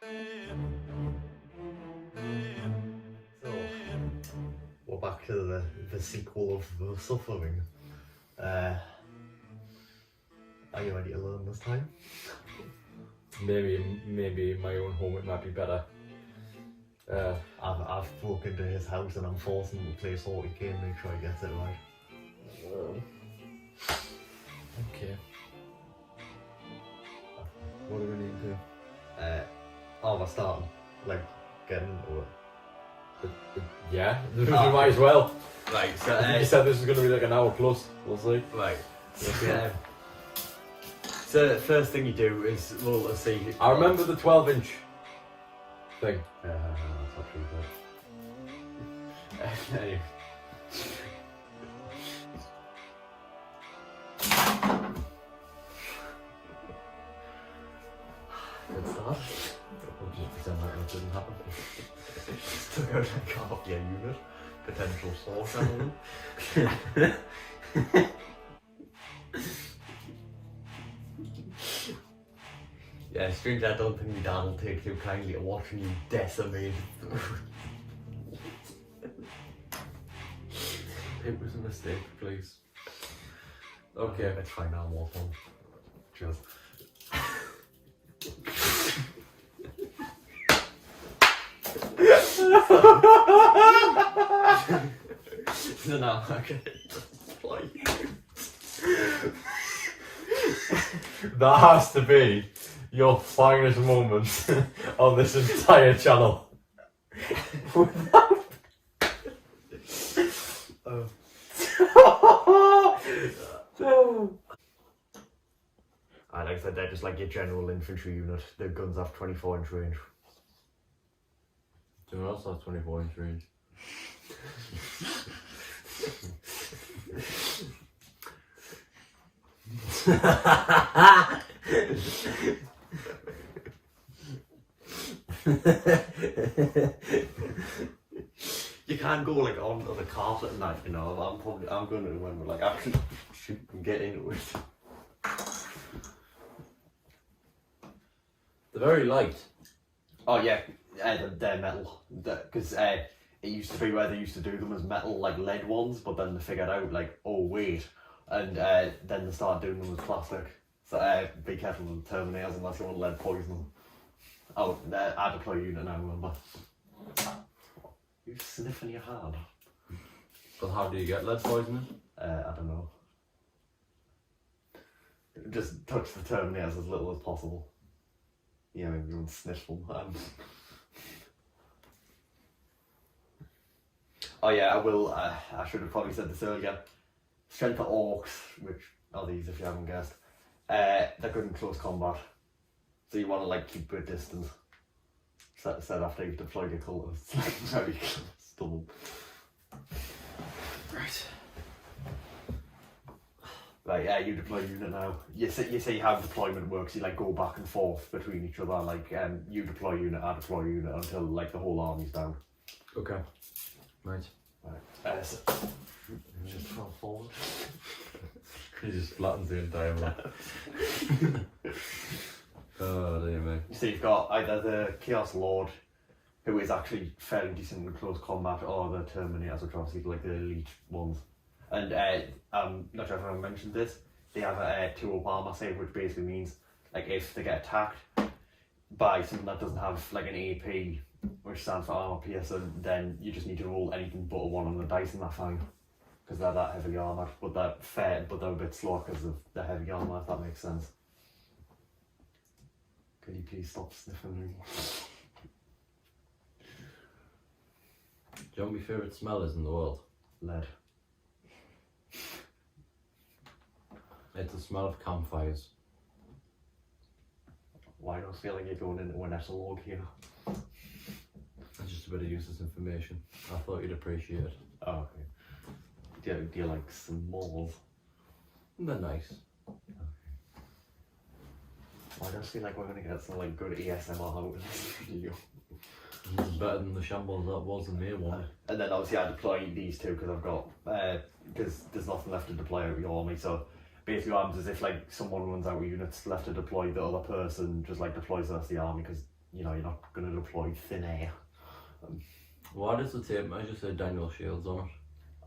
So, we're back to the sequel of The Suffering. Are you ready to learn this time? Maybe in my own home it might be better. I've broken into his house and I'm forcing him to play 40k and make sure he gets it right. Okay. What do we need to do? We're starting, like, getting into it. Yeah, we might as well. Right, so, You said this was going to be like an hour plus, we'll see. right, yeah. So, first thing you do is roll to see. I remember the 12-inch thing. That's not true, but. Anyway. Good start. We'll just pretend like that didn't happen. Still got to cut up your unit. Potential source element. Yeah, strangely, I don't think my dad will take too kindly to watching you decimate. It was a mistake, please. Okay. Let's find out more fun. Cheers. So now, okay. That has to be your finest moment on this entire channel. Like I said, they're just like your general infantry unit. The guns have 24-inch range. Do you also have 24-inch range? You can't go like onto the carpet and that, you know. I'm going to remember like actually shoot and get into it. They're very light. Oh yeah, they're metal. Because it used to be where they used to do them as metal, like lead ones, but then they figured out like, oh wait, and then they started doing them as plastic. So be careful with the Terminators unless you want lead poisoning. Oh, I deploy unit now, remember. You sniffing your hand? But how do you get lead poisoning? I don't know. Just touch the Terminators as little as possible. You know, you won't sniff them. Oh yeah, I will. I should have probably said this earlier. Strength of orcs, which are these if you haven't guessed. They're good in close combat, so you want to like keep a distance. Set after you've deployed your colours, it's like very close to them. Right. Right, yeah, you deploy unit now. You see how deployment works. You like go back and forth between each other. Like you deploy unit, I deploy unit until like the whole army's down. Okay. Right. Right. So, just fall forward. He just flattens the entire map. Oh dear me. So you've got either the Chaos Lord, who is actually fairly decent in close combat, or the Terminators, which are obviously like the elite ones. And I'm not sure if I mentioned this, they have a 2-up armor save, which basically means like if they get attacked by something that doesn't have like an AP, which stands for armor piercer, then you just need to roll anything but a 1 on the dice and they're fine. Because they're that heavily armoured, but they're a bit slower because of the heavy armour, if that makes sense. Could you please stop sniffing me? Do you know what my favourite smell is in the world? Lead. It's the smell of campfires. Why do I feel like you're going into an epilogue here? That's just a bit of useless information. I thought you'd appreciate it. Oh, okay. Do you like s'mores? They're nice. Okay. Why do I feel like we're gonna get some like good ASMR out of this video? This is better than the shambles that was in May one. And then obviously I deploy these two because I've got because there's nothing left to deploy out of your army. So basically what happens is if like someone runs out of units left to deploy, the other person just like deploys the rest of the army because you know, you're not going to deploy thin air. Why does the tape measure say Daniel Shields on it?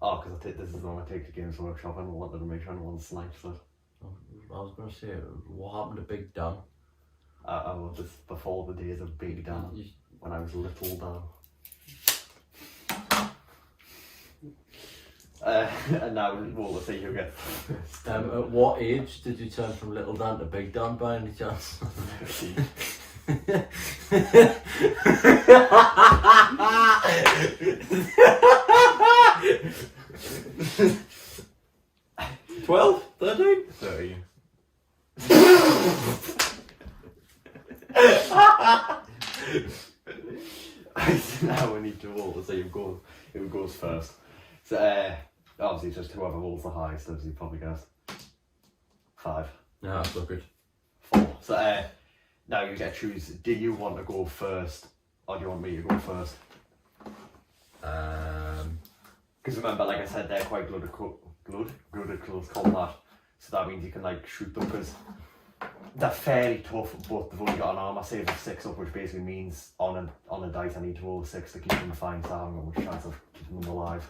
Oh, because this is the one I take to Games Workshop and I wanted to make sure no one snipes it. I was going to say, what happened to Big Dan? I was just before the days of Big Dan, when I was Little Dan. And now we'll see who gets first. At what age did you turn from Little Dan to Big Dan by any chance? 12? 13? 30. Now we need to roll to see who goes first. So obviously just whoever rolls the highest, as you probably guessed. 5. No, that's not good. 4. So now you get to choose, do you want to go first or do you want me to go first? Because remember, like I said, they're quite good at close combat, so that means you can like shoot them, because they're fairly tough, but they've only got an armor save of 6 up, which basically means on a dice I need to roll a 6 to keep them fine, so I haven't got much chance of keeping them alive.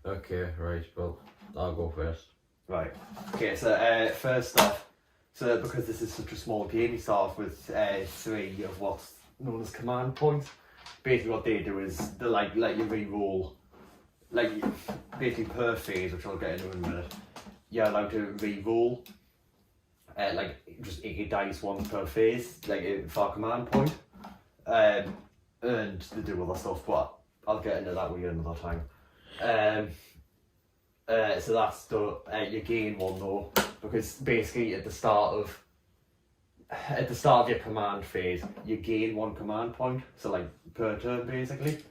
Okay, right, well, I'll go first. Right, okay, so first off, so because this is such a small game, you start off with 3 of what's known as command points. Basically what they do is they like let you re-roll, like basically per phase, which I'll get into in a minute, you're allowed to re-roll like just 8 dice once per phase, like for a command point, and they do other stuff, but I'll get into that with you another time. So that's you gain 1 though, because basically at the start of your command phase, you gain 1 command point, so like per turn basically.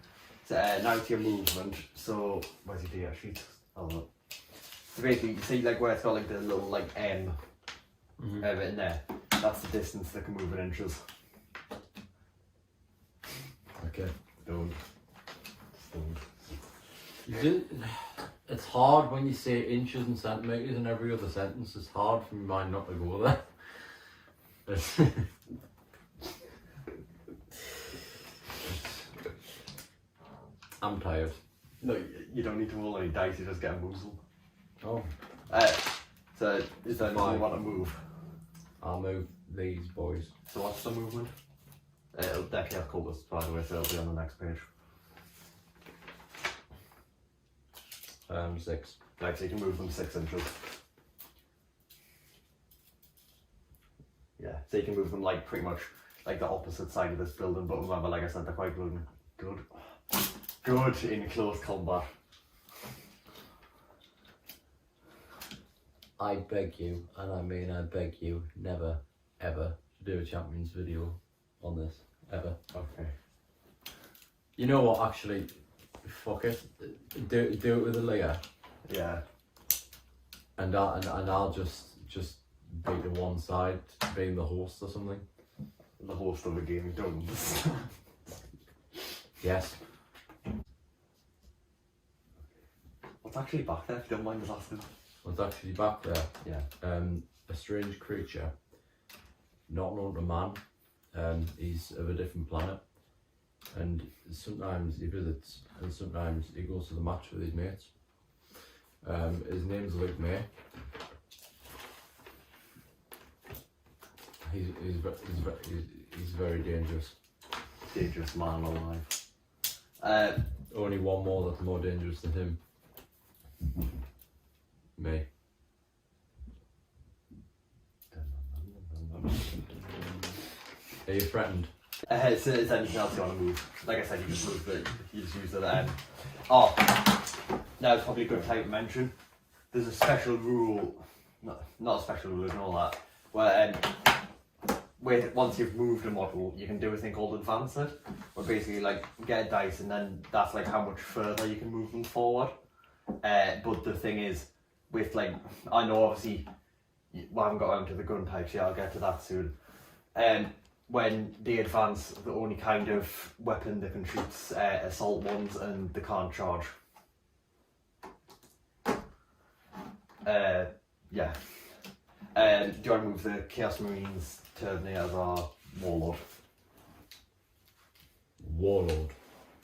So now it's your movement, so where's your data sheet? Oh, look. So basically, you see like where it's got like the little like M in there, that's the distance they can move in inches. Okay. Stoned. It's hard when you say inches and centimetres in every other sentence. It's hard for mine not to go there. I'm tired. No, you don't need to roll any dice, you just get a muzzle. Oh. So is there anything you want to move? I'll move these boys. So what's the movement? They're chaos cultists, by the way, so it'll be on the next page. 6. Right, so you can move them 6 inches. Yeah, so you can move them like pretty much like the opposite side of this building, but remember, like I said, they're quite good in close combat. I beg you, and I mean I beg you, never, ever do a champions video on this, ever. Okay. You know what, actually, fuck it, do it with a Leah. Yeah. And I'll just be to one side, being the host or something. The host of a game, don't. Yes. What's actually back there, if you don't mind us asking? What's actually back there? Yeah. A strange creature, not known to man. He's of a different planet, and sometimes he visits, and sometimes he goes to the match with his mates. His name's Luke May. He's very dangerous. Dangerous man alive. Only one more that's more dangerous than him. Me. Are you threatened? So is there anything else you want to move? Like I said, you just move it, you just use it. Now it's probably a good time to mention, there's a special rule, not a special rule and all that, where once you've moved a model, you can do a thing called advance it, where basically like get a dice and then that's like how much further you can move them forward. But the thing is, with like, I know obviously, I haven't got around to the gun types yet, I'll get to that soon. When they advance, the only kind of weapon they can shoot's assault ones, and they can't charge. Yeah. Do you want to move the Chaos Marines, Terminators, or Warlord. Warlord.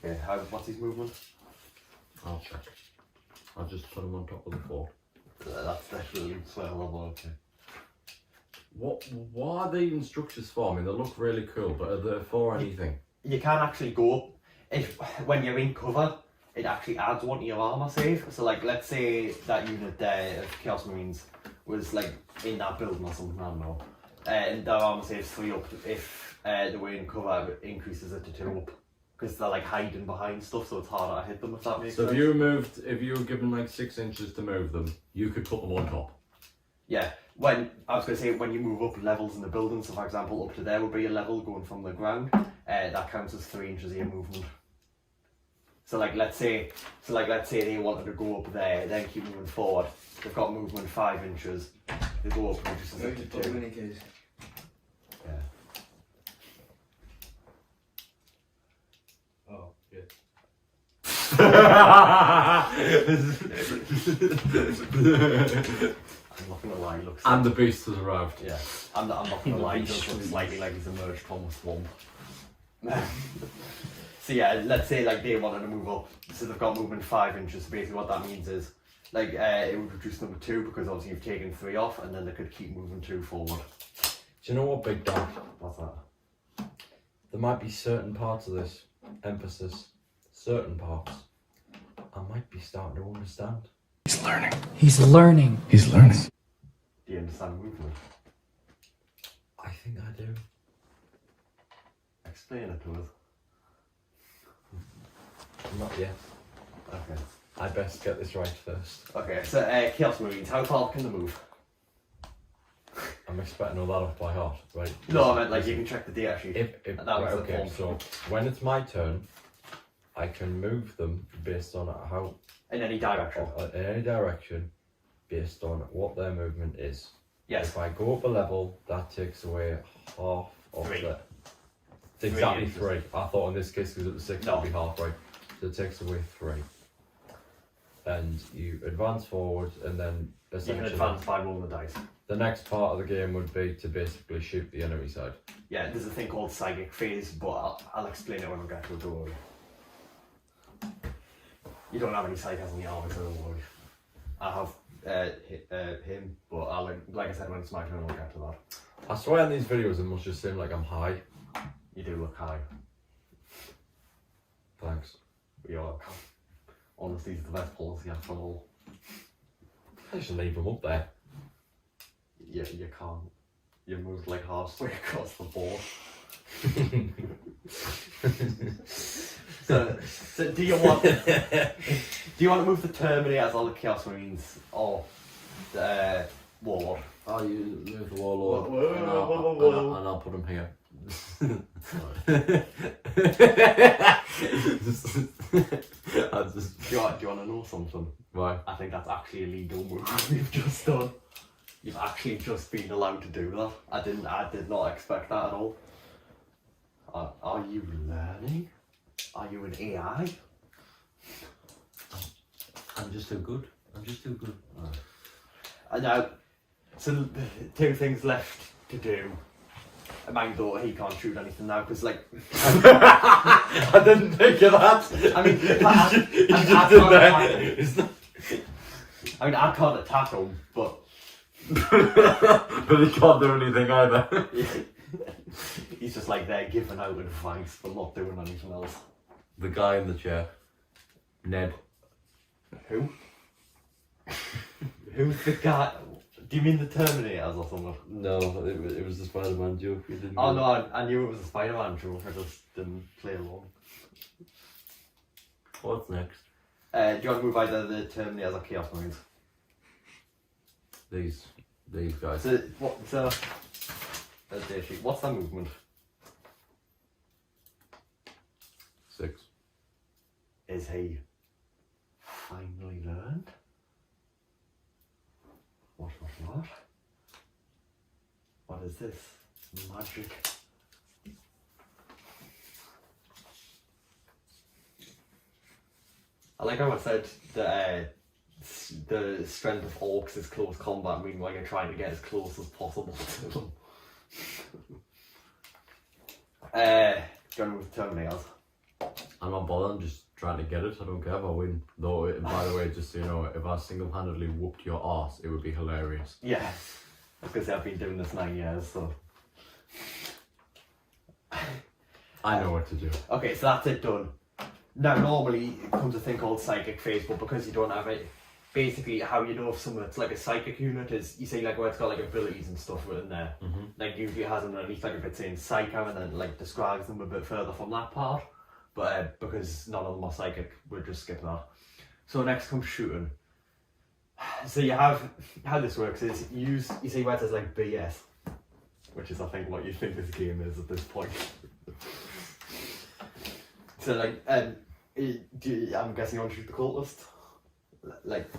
Okay, what's his movement? I'll check. I'll just put him on top of the fort. That's definitely swear level, okay. What are the even structures for? I mean, they look really cool, but are they for anything? You can actually go up, when you're in cover, it actually adds one to your armor save. So like, let's say that unit there of Chaos Marines was like in that building or something, I don't know. And their armor saves 3 up if they were in cover, it increases it to 2 up. Because they're like hiding behind stuff, so it's harder to hit them, if that makes sense. So if you were given like 6 inches to move them, you could put them on top. Yeah, when you move up levels in the building, so for example up to there would be a level going from the ground, that counts as 3 inches of your movement. So like let's say they wanted to go up there, then keep moving forward. They've got movement 5 inches. They go up and just to 2. Yeah. Oh, yeah. I'm not gonna lie, he looks And the beast has arrived. yeah. I'm not gonna lie, he does look slightly like he's emerged from a swamp. So yeah, let's say like they wanted to move up, so they've got movement 5 inches. So basically what that means is like it would reduce number 2 because obviously you've taken 3 off, and then they could keep moving 2 forward. Do you know what, Big Dog? What's that? There might be certain parts of this emphasis, certain parts, I might be starting to understand. He's learning. He's learning. He's learning. Do you understand movement? I think I do. Explain it to us. Not yet. Okay. I best get this right first. Okay, so Chaos Marines, how far can they move? I'm expecting all that off by heart, right? No, I meant like you can check the data sheet. If that was right, the okay, form. so when it's my turn, I can move them based on how In any direction. in any direction, based on what their movement is. Yes. If I go up a level, that takes away half of 3. the. It's exactly inches. 3. I thought in this case, because it was 6, No. it'd be half, right? So it takes away 3. And you advance forward, and then You can essentially advance by rolling the dice. the next part of the game would be to basically shoot the enemy side. Yeah, there's a thing called psychic phase, but I'll explain it when we get to it, don't worry. You don't have any psychers in the army, so don't worry. I have him, but like I said, when it's my turn, I'll get to that. I swear in these videos it must just seem like I'm high. You do look high. Thanks. You're welcome. Honestly, it's the best policy after all. I should leave them up there. You can't. You moved like halfway across the board. So do you want to move the Terminators or the Chaos Marines or the Warlord? Oh, you move the Warlord, Whoa. and I'll put him here. Do you want to know something? Why? I think that's actually a legal move we've just done. You've actually just been allowed to do that. I did not expect that at all. Are you learning? Are you an AI? I'm just too good. Now, so 2 things left to do. Mind though, he can't shoot anything now because like I didn't think of that. I mean, I can't attack him, but but he can't do anything either. he's just like there giving out advice but not doing anything else. The guy in the chair, Ned. Who? Who's the guy? Do you mean the Terminators or something? No, it was the Spider-Man joke. You didn't. Oh no, I knew it was a Spider-Man joke. I just didn't play along. What's next? Do you want to move either the Terminators or Chaos Marines? These guys. So what's that movement? 6. Is he finally learned? What is this? Magic. I like how I said that the strength of orcs is close combat, meanwhile you're trying to get as close as possible to them. Going with Terminators. I'm not bothered, I'm just trying to get it. I don't care if I win. Though, by the way, just so you know, if I single-handedly whooped your arse, it would be hilarious. Yeah. Because I've been doing this 9 years, so. I know what to do. Okay, so that's it done. Now, normally it comes a thing called psychic phase, but because you don't have it, basically how you know if someone's like a psychic unit is, you say like where it's got like abilities and stuff within there. Like usually it has underneath like a bit saying psycho and then like describes them a bit further from that part. But because none of them are psychic, we'll just skip that. So next comes shooting. So you have, how this works is you say where it says like BS, which is I think what you think this game is at this point. So like, I'm guessing you want to shoot the cultist? Like,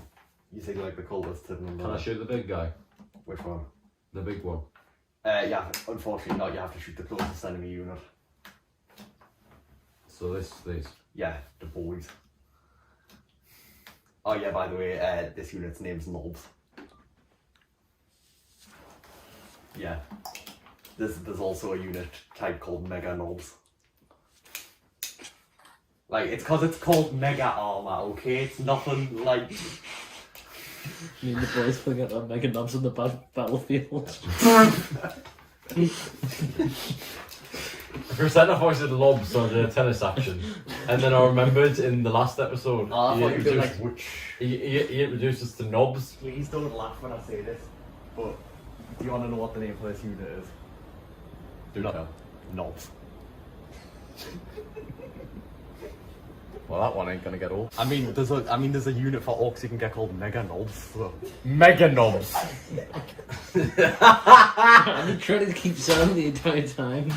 you say like the cultist. Can I shoot the big guy? Which one? The big one. Yeah, unfortunately not, you have to shoot the closest enemy unit. So these. Yeah, the boys. Oh yeah, by the way, this unit's name's Knobs. Yeah. There's also a unit type called Mega Knobs. Like, it's because it's called Mega Armor, okay? It's nothing like... Me and the boys forget our mega knobs on the battlefield. For a second I thought you said lobs on the tennis action. And then I remembered in the last episode, Oh, I thought you were like, he introduced us to knobs. please don't laugh when I say this, but do you want to know what the name for this unit is? Do tell. Knobs. Well, that one ain't gonna get old. I mean, there's a unit for orcs you can get called Mega Knobs, so... Mega knobs! I've been trying to keep sound the entire time,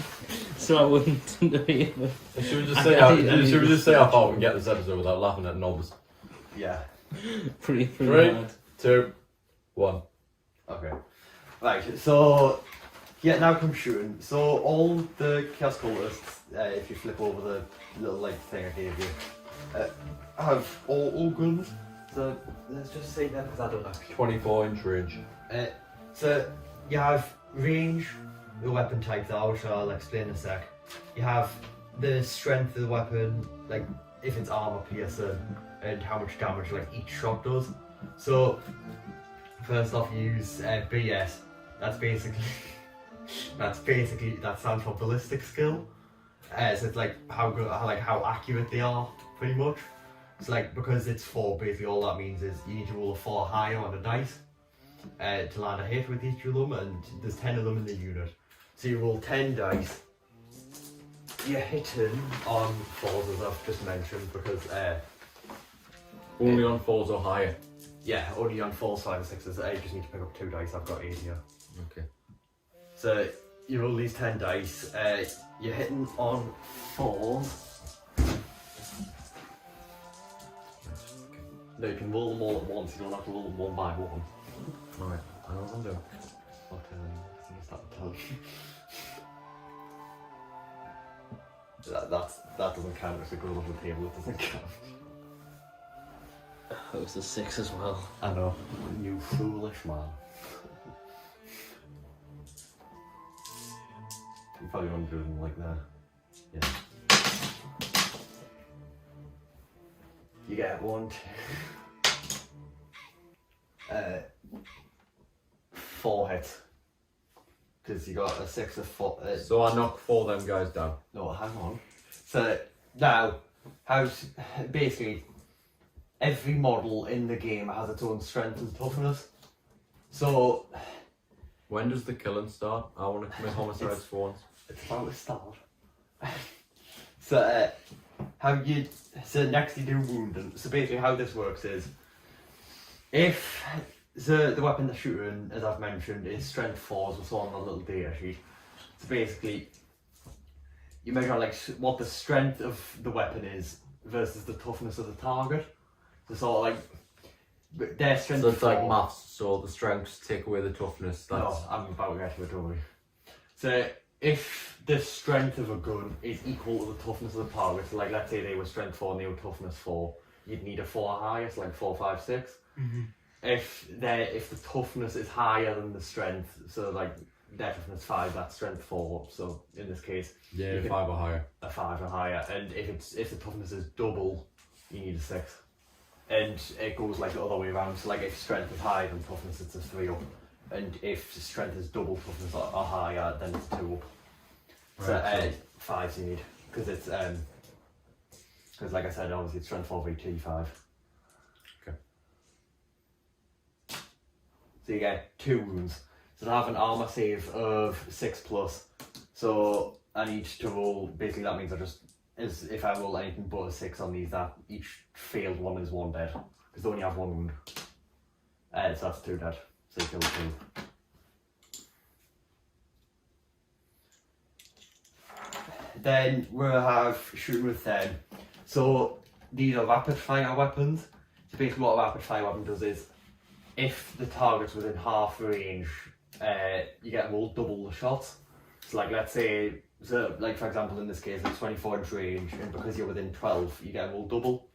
so I wouldn't be able. Should we just say how far we can get this episode without laughing at knobs? Yeah. Pretty 3, hard. 2, 1. Okay. Right, so... Yeah, now comes shooting. So all the Chaos Cultists, if you flip over the little like thing I gave you, have all guns. So let's just say that because I don't know. 24-inch range. So you have range, the weapon types are, which I'll explain in a sec. You have the strength of the weapon, like if it's armor piercing, and how much damage like each shot does. So first off, you use BS. That stands for ballistic skill. So it's like how accurate they are, pretty much. It's like because it's 4, basically all that means is you need to roll a 4 higher on a dice to land a hit with each of them, and there's 10 of them in the unit. So you roll 10 dice. You're hitting on 4s, as I've just mentioned, because Only on 4s or higher. yeah, only on 4s, 5s, 6s. I just need to pick up 2 dice. I've got 8 here. Okay. So you roll these 10 dice, you're hitting on 4s. No, you can roll them all at once, you don't have to roll them one by one. Alright, I know what I'm doing. Okay, I think start to tell. That doesn't count if it goes off the table, it doesn't count. It was a 6 as well. I know. You foolish man. You probably want to do them like that. Yeah. You get 1, 2, 4 hits. Because you got a 6 of 4. So I knock 4 of them guys down. No, hang on. So now, basically every model in the game has its own strength and toughness. So When does the killing start? I want to commit homicides for once. it's about to start. So next you do wounding. So basically how this works is, if the weapon they're shooting, as I've mentioned, is strength 4s, what's on the little data sheet. So basically, you measure like what the strength of the weapon is versus the toughness of the target. So sort of like their strength. So it's like 4 maths, so the strengths take away the toughness. That's... No, I'm about to get to it, don't worry. So if the strength of a gun is equal to the toughness of the target, so like let's say they were strength 4 and they were toughness 4, you'd need a 4 higher, so like 4, 5, 6. Mm-hmm. If the toughness is higher than the strength, so like their toughness 5, that's strength 4. So in this case, Yeah, you can- 5 or higher. a 5 or higher, and if the toughness is double, you need a 6. And it goes like the other way around. So like if strength is higher than toughness, it's a 3 up, and if strength is double toughness or higher, then it's 2 up. So Right, 5 you need, because it's because like I said, obviously it's strength 4 VT 5. Okay. So you get 2 wounds. So they have an armor save of 6+. So I need to roll. Basically, that means if I roll anything but a 6 on these, that each failed one is 1 dead, because they only have 1 wound. So that's 2 dead. So you kill 2. Then we'll have shooting with them. So these are rapid fire weapons. So basically what a rapid fire weapon does is, if the target's within half range, you get rolled double the shots. So like let's say, so like for example in this case it's 24-inch range, and because you're within 12 you get rolled double.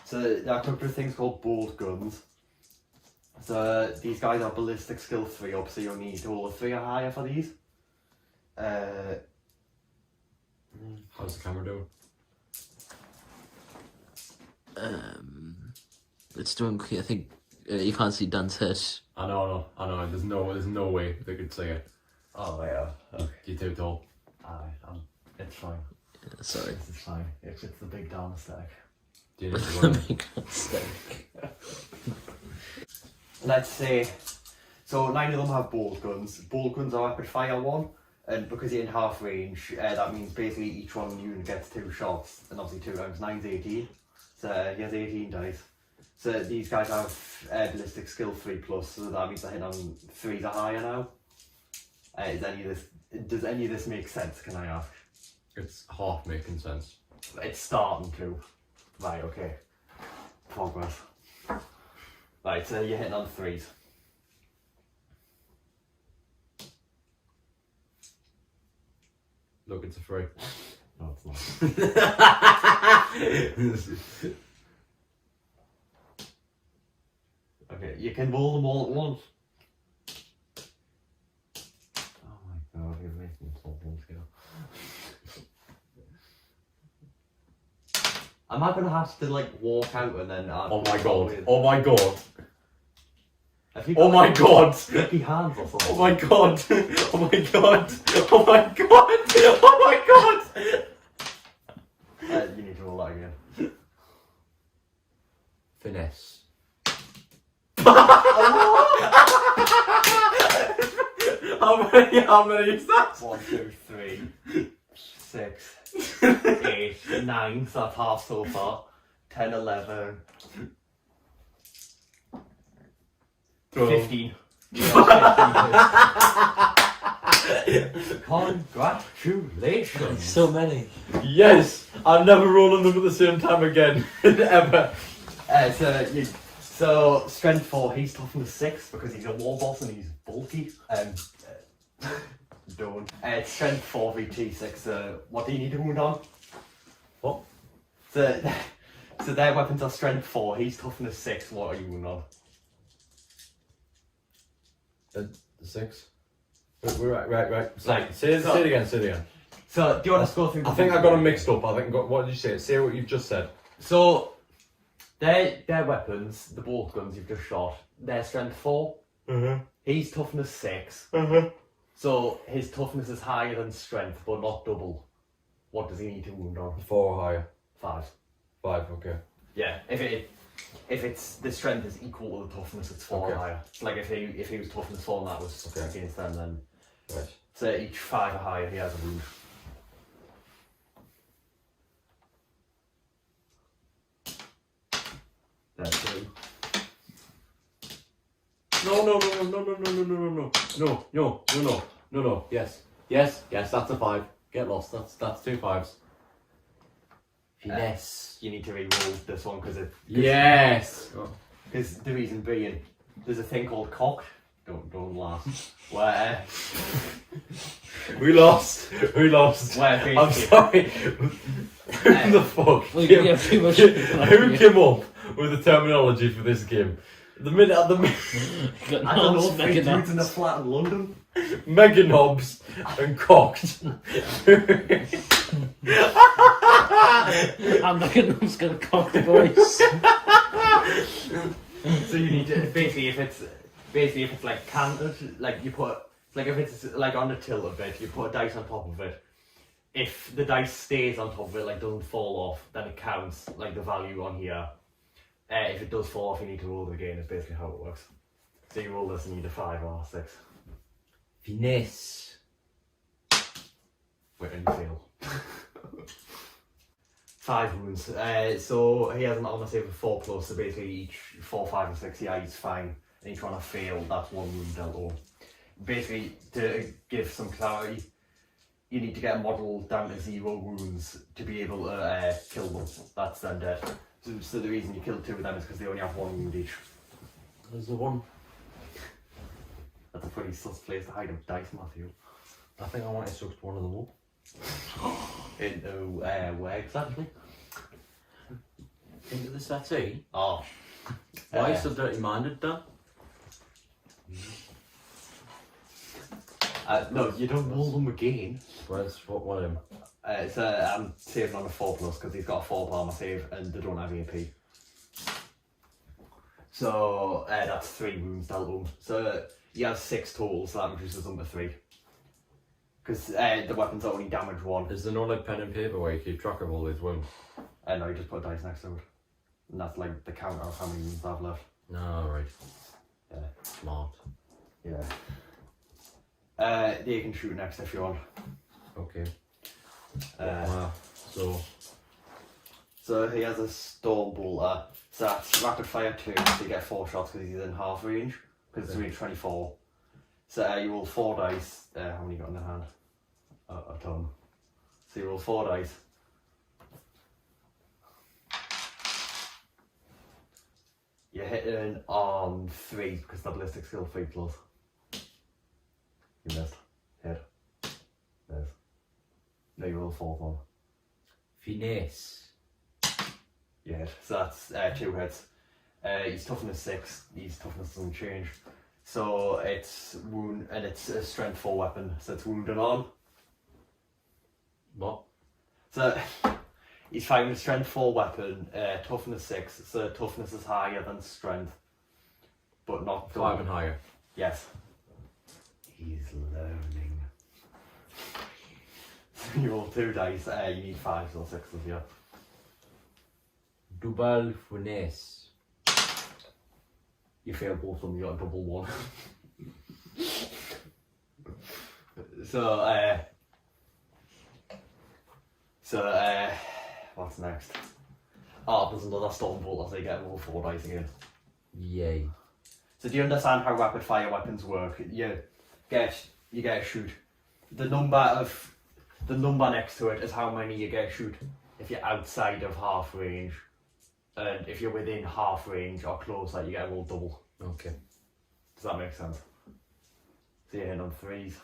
So there are a couple of things called bolt guns. So these guys are ballistic skill 3 up, so you'll need to roll a 3 or higher for these. How's the camera doing? It's doing. I think you can't see Dan's head. I know. There's no way they could see it. Oh yeah. Okay. You're too tall. Alright, it's fine. Yeah, sorry. This is fine. It's the big down stack. Do you need to run? Let's say, so 9 of them have bolt guns. Bolt guns are rapid fire 1, and because you're in half range, that means basically each one unit gets 2 shots, and obviously 2 rounds. 9's 18, so he has 18 dice. So these guys have ballistic skill 3+, so that means they're hitting on 3s or higher now. Does any of this make sense, can I ask? It's half making sense. It's starting to. Right, okay. Progress. Right, so you're hitting on 3s. Look, it's a 3. No, it's not. Okay, you can roll them all at once. Oh my god, you're making something here. Am I gonna have to like walk out and then? Oh my god! Oh my god! Have you Oh got, my like, god! sticky hands or something? Oh my god! Oh my god! Oh my god! Oh my god! You need to roll that again. Finesse. How many is that? 1, 2, 3, 6, 8, 9. So that's half so far. 10, 11, 15. Congratulations. So many. Yes! I'm never rolling them at the same time again. Ever. So strength 4, he's toughness 6 because he's a war boss and he's bulky. Don't. Strength 4 VT 6. What do you need to wound on? What? So their weapons are strength 4. He's toughness 6. What are you wound on? 6. Right. Right. Say it again. So do you want to go through? I think I got them mixed up. What did you say? Say what you've just said. So their weapons, the bolt guns you've just shot, they're strength 4. He's toughness 6. So his toughness is higher than strength, but not double. What does he need to wound on? 4 or higher. 5. 5. Okay. Yeah. If it's the strength is equal to the toughness, it's 4 or Okay. higher. Like if he was toughness 4 and that was Okay. against them, then Right. so each 5 or higher he has a wound. There, 2. No. Yes. That's a 5. Get lost. That's 2 5s. Finesse. You need to re-roll this one because Yes. because the reason being, there's a thing called cocked. Don't laugh. Where We lost. where I'm basically sorry. Who the fuck? Well, you get too much. Who came up with the terminology for this game? The minute of the Got I don't know, knobs, three mega dudes knobs. in a flat in London. mega knobs and cocked. I'm mega knobs got a cocked voice. So you need to basically if it's like canted, like you put like if it's like on the tilt a bit, you put a dice on top of it. If the dice stays on top of it, like doesn't fall off, then it counts like the value on here. If it does fall off, you need to roll it again. Is basically how it works. So you roll this and you need a 5 or a 6. Finesse. Wait, and you fail. 5 wounds. So he has an armor save of 4+. So basically each 4, 5, and 6, yeah, he's fine. And each one I fail, that's 1 wound dealt all. Basically, to give some clarity, you need to get a model down to 0 wounds to be able to kill them. That's then dead. So the reason you killed 2 of them is because they only have 1 wound each. There's the one. That's a pretty sus place to hide a dice, Matthew. I think I might have sucked one of them up. Into where exactly? Into the settee. Oh. Why are you so dirty-minded, Dan? No, you don't roll them again. Where's what him? I'm saving on a 4+ because he's got a 4 armor save and they don't have AP. So that's 3 wounds dealt him. So he has 6 total, so that reduces them to 3. Because the weapons only damage 1. Is there no like pen and paper where you keep track of all these wounds? No, you just put a dice next to it. And that's like the counter of how many wounds I've left. No, right. Yeah. Smart. Yeah. They can shoot next if you want. Okay. Wow. So he has a storm bolter. So that's rapid fire 2, so you get 4 shots because he's in half range. Because it's range 24. So you roll 4 dice. How many you got in the hand? A ton. So you roll 4 dice. You're hitting on 3 because the ballistic skill 3+. You missed. Hit. There's. No, you roll the 4th one. finesse. You hit. So that's 2 hits. He's toughness 6. His toughness doesn't change. So it's wound, and it's a strength 4 weapon. So it's wound and arm. What? So he's fighting a strength 4 weapon, toughness 6. So toughness is higher than strength, but not 5 and higher. Yes. He's learning. So you roll 2 dice. You need 5s or 6s here. Double finesse. You fail both of them. You got a double 1. So what's next? Oh, there's another storm bolter, so you get roll 4 dice again. Yay. So do you understand how rapid fire weapons work? You get a shoot. The number next to it is how many you get a shoot if you're outside of half range, and if you're within half range or closer, you get a roll double. Okay. Does that make sense? So you're hitting on 3s.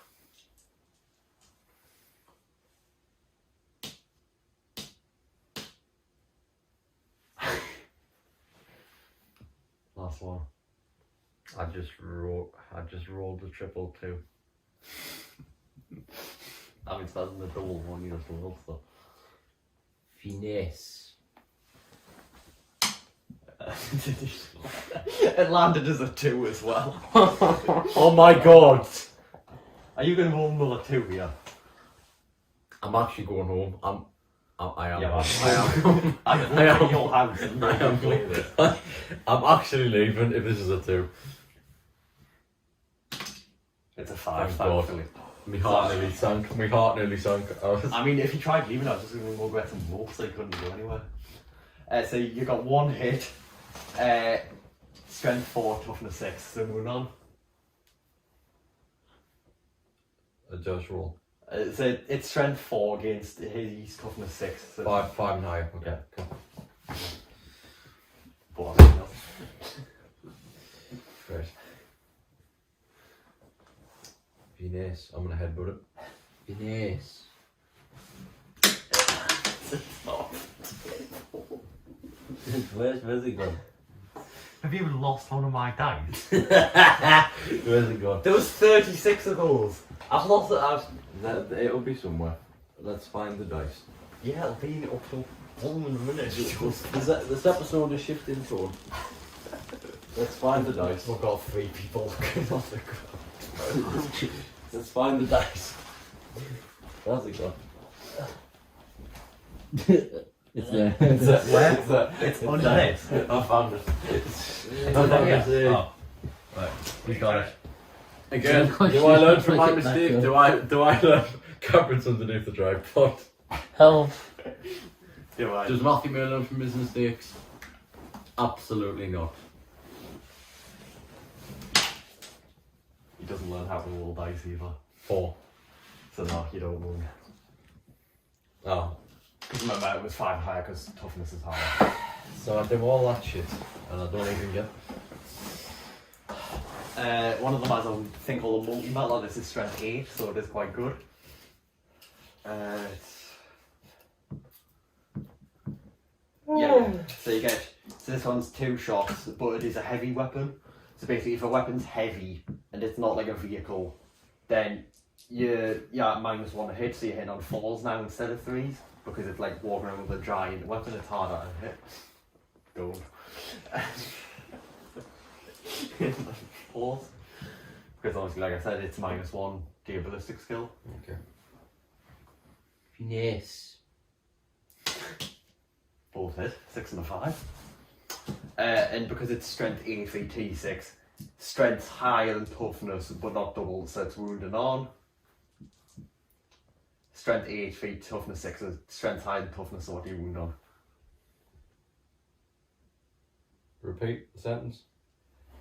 Last one. I just rolled the triple 2. I mean, it's better than the double one you just rolled, so. Finesse. It landed as a 2 as well. Oh my god! Are you going to roll another 2 here? I'm actually going home. I am. Yeah, I am. I am. In your hands and I am. play this. I'm actually leaving if this is a 2. It's a 5, Thank God. thankfully. My heart nearly sank. My heart nearly sank. I mean, if you tried leaving, I was just going to go get some more, so you couldn't go anywhere. So you got 1 hit, strength 4, toughness 6. So moving on. A judge roll. So it's strength 4 against his toughness 6. So 5 and higher. Okay. Yeah. Cool. Boring. Right. Finesse. I'm gonna headbutt it. Finesse. Where's he gone? Have you lost one of my dice? Where's it gone? There was 36 of those. I've lost it. It'll be somewhere. Let's find the dice. Yeah, it'll be up to 1 minute. This episode is shifting tone. Let's find the dice. We've got 3 people looking on the ground. Let's find the dice. Where's it gone? It's there. It's under this. I found it. It's under here. Oh. Right, we got it. Again, Question, do I learn from my pick it back mistake? up. Do I learn cabinets underneath the tripod? Help. Do I? Does Matthew May learn from his mistakes? Absolutely not. He doesn't learn how to roll dice either. 4. So no, you don't win. Oh. Because remember, it was 5 higher because toughness is higher. So I do all that shit and I don't even get. One of them has a thing called a multi-metal. This is strength 8, so it is quite good. Yeah, so you get, so this one's 2 shots, but it is a heavy weapon. So basically, if a weapon's heavy and it's not like a vehicle, then you're at -1 to hit, so you're hitting on 4s now instead of 3s, because it's like walking around with a giant weapon, it's harder to hit. Don't. 4s. Because obviously, like I said, it's -1 to your ballistic skill. Okay. Yes. Both hit, 6 and a 5. And because it's strength 8 feet T6, strength's higher than toughness, but not double, so it's wounding on. Strength 8 feet, toughness 6, so strength higher than toughness, so what do you wound on? Repeat the sentence.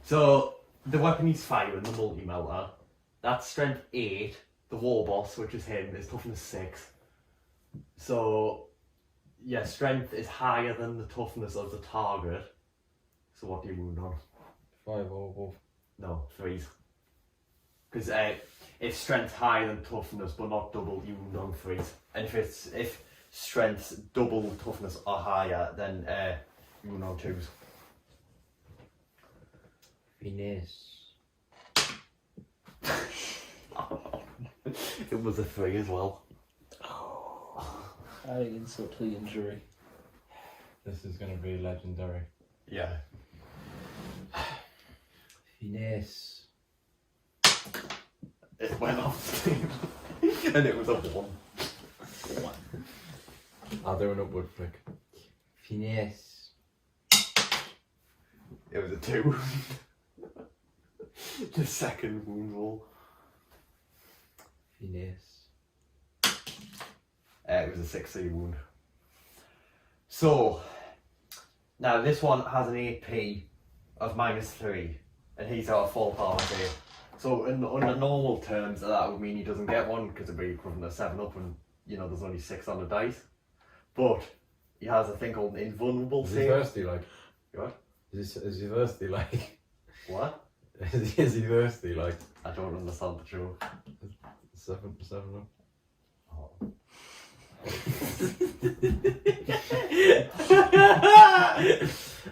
So, the weapon he's firing, the multi-melter, that's strength 8, the war boss, which is him, is toughness 6. So, yeah, strength is higher than the toughness of the target. So what do you wound on? 5 or above. No, 3s. Because if strength's higher than toughness but not double, you wound on 3s. And if strength's double toughness or higher, then you wound on 2s. Finesse. It was a 3 as well. Adding insult to the injury. This is going to be legendary. Yeah. Finesse. It went off and it was a 1. I'll do an upward flick. Finesse. It was a 2. The second wound roll. Finesse. It was a 6C wound. So, now this one has an AP of -3, and he's out of full power save. So, under normal terms, that would mean he doesn't get one because it'd be equivalent to 7 up, and there's only 6 on the dice. But he has a thing called an invulnerable Is he save. thirsty like? What? Is he thirsty like? What? Is he thirsty like? I don't understand the joke. 7 up. Oh.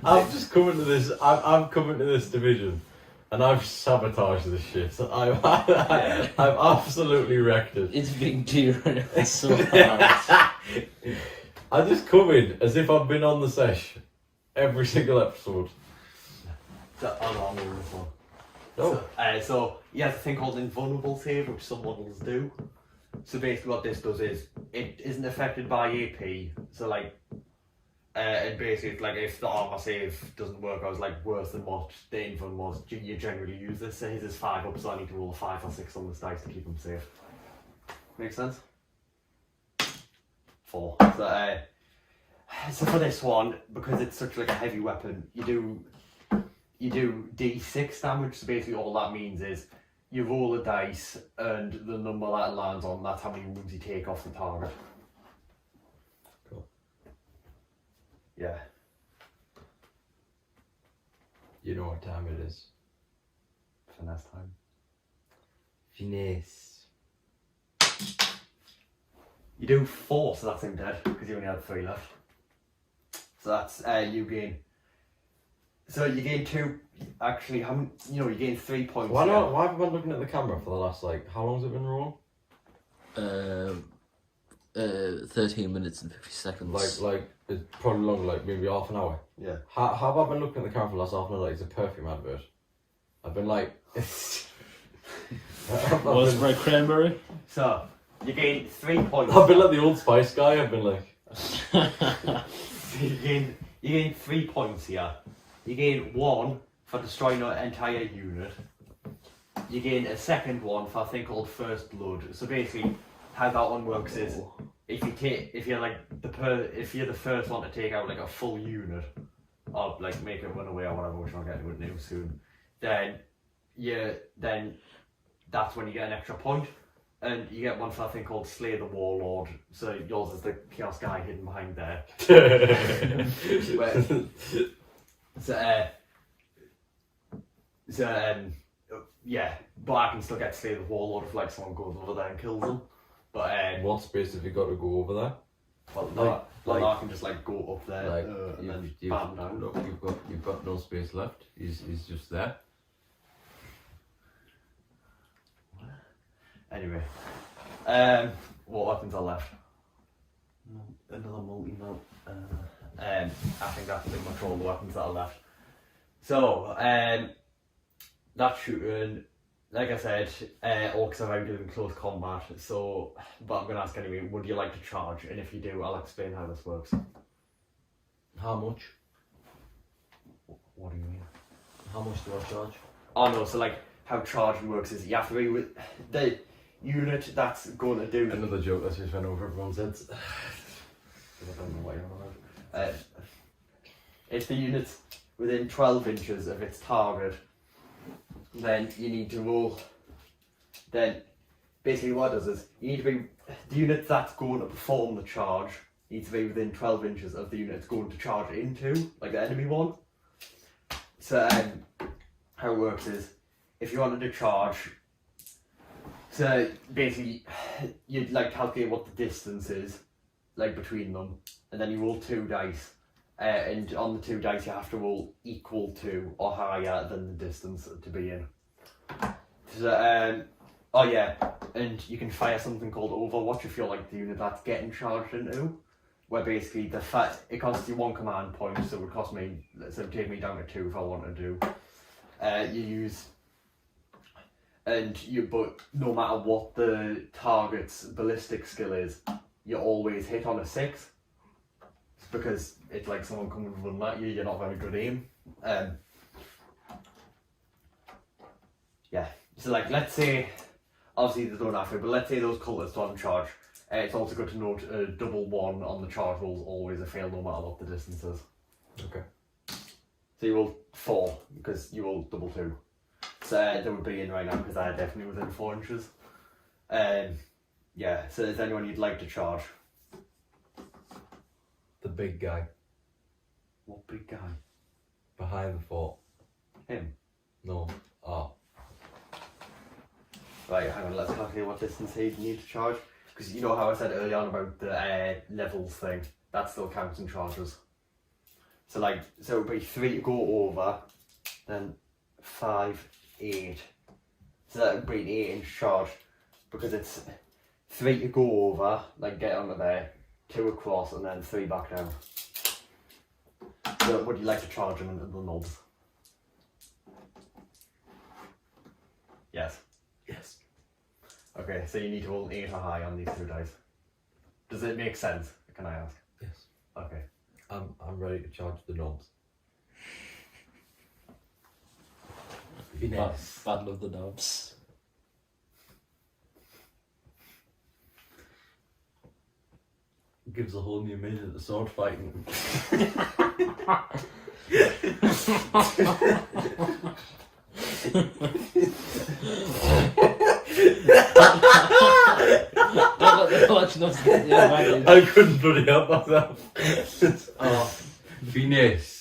I'm just coming to this. I'm coming to this division, and I've sabotaged this shit. So I've absolutely wrecked it. It's being dear and it's so hard. I just come in as if I've been on the sesh every single episode. I'm on this one. No. So he has a thing called invulnerable save, which some models do. So basically what this does is, it isn't affected by AP, so like, and basically it's like if the armor save doesn't work out, it's like worse than what the invuln was, you generally use this. So his is 5 up, so I need to roll a 5 or 6 on this dice to keep him safe. Make sense? 4. So for this one, because it's such like a heavy weapon, you do D6 damage, so basically all that means is you roll a dice and the number that it lands on, that's how many wounds you take off the target. Cool. Yeah. You know what time it is. Finesse time. Finesse. You do 4, so that's him dead, because you only had 3 left. So that's, you gain So you gain 2. Actually, you gain 3 points. Why here. not? Why have I been looking at the camera for the last how long's it been rolling? 13 minutes and 50 seconds. Like it's probably longer, like maybe half an hour. Yeah. How have I been looking at the camera for the last half an hour like it's a perfume advert? I've been like. Was it Red Cranberry? So you gain 3 points. I've been like the Old Spice guy. I've been like. you gain 3 points here. You gain 1 for destroying an entire unit. You gain a second one for a thing called First Blood. So basically, how that one works is if you're the first one to take out like a full unit, or like make it run away or whatever, which I'll get to it now soon, then that's when you get an extra point. And you get one for a thing called Slay the Warlord. So yours is the Chaos guy hidden behind there. Yeah, but I can still get Slay the Warlord if like someone goes over there and kills them. But what space have you got to go over there? Well, I can just like go up there and then bam down. Look, you've got no space left. He's just there. Anyway, what weapons are left? Another multi-melt. I think that's pretty much all the weapons that are left. So, that shooting, like I said, orcs are very good in close combat. So, but I'm going to ask anyway, would you like to charge? And if you do, I'll explain how this works. How much? What do you mean? How much do I charge? Oh no, so like how charging works is you have to be with the unit that's going to do. Another joke that's just went over everyone's heads. I don't know what you're on about. If the unit's within 12 inches of its target, then you need to roll. Then basically what it does is you need to be the unit that's going to perform the charge needs to be within 12 inches of the unit it's going to charge into, like the enemy one. So how it works is if you wanted to charge, so basically you'd like calculate what the distance is like between them, and then you roll 2 dice, and on the 2 dice you have to roll equal to or higher than the distance to be in. So oh yeah, and you can fire something called Overwatch if you're like the unit that's getting charged into, where basically it costs you 1 command point, so it would cost me, so it would take me down to 2 if I wanted to do. You use, but no matter what the target's ballistic skill is, you always hit on a 6. It's because it's like someone coming running at you, you're not very good aim. Yeah, so like let's say, obviously they don't have to, but let's say those cultists don't charge. It's also good to note a double 1 on the charge roll is always a fail no matter what the distance is. Okay. So you roll 4 because you roll double 2. So they would be in right now because they're definitely within 4 inches. Yeah, so is anyone you'd like to charge? The big guy What big guy? behind the fort. Him. No. Ah. Right, hang on, let's calculate what distance he'd need to charge. Because you know how I said earlier on about the levels thing? That still counts in charges. So it would be 3 to go over, then 5, 8. So that would be an 8-inch charge, because it's 3 to go over, like get onto there, 2 across, and then 3 back down. So would you like to charge him into the knobs? Yes. Yes. Okay, so you need to roll 8 or high on these 2 dice. Does it make sense, can I ask? Yes. Okay. I'm ready to charge the knobs. Battle of the Knobs. Gives a whole new meaning to sword fighting. I couldn't bloody help myself. Venus.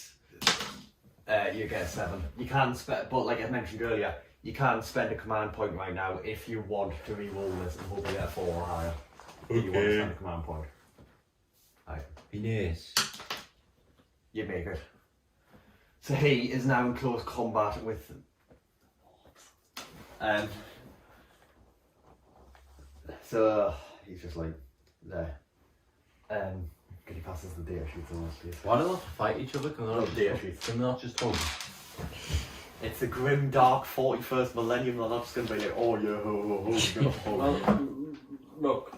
You get a 7. You can spend, but like I mentioned earlier, you can spend a command point right now if you want to re-roll this and hope you get a 4 or higher. If you want to spend a command point. Right. Venus. You make it. So he is now in close combat with. So he's just like there. He passes the data sheets on this place. Why do they have to fight each other? Can they not, Data sheets. can they not just hug? It's the grim, dark 41st millennium. They're not just going to be like, oh yeah, ho, ho, ho, go, ho. Well, look,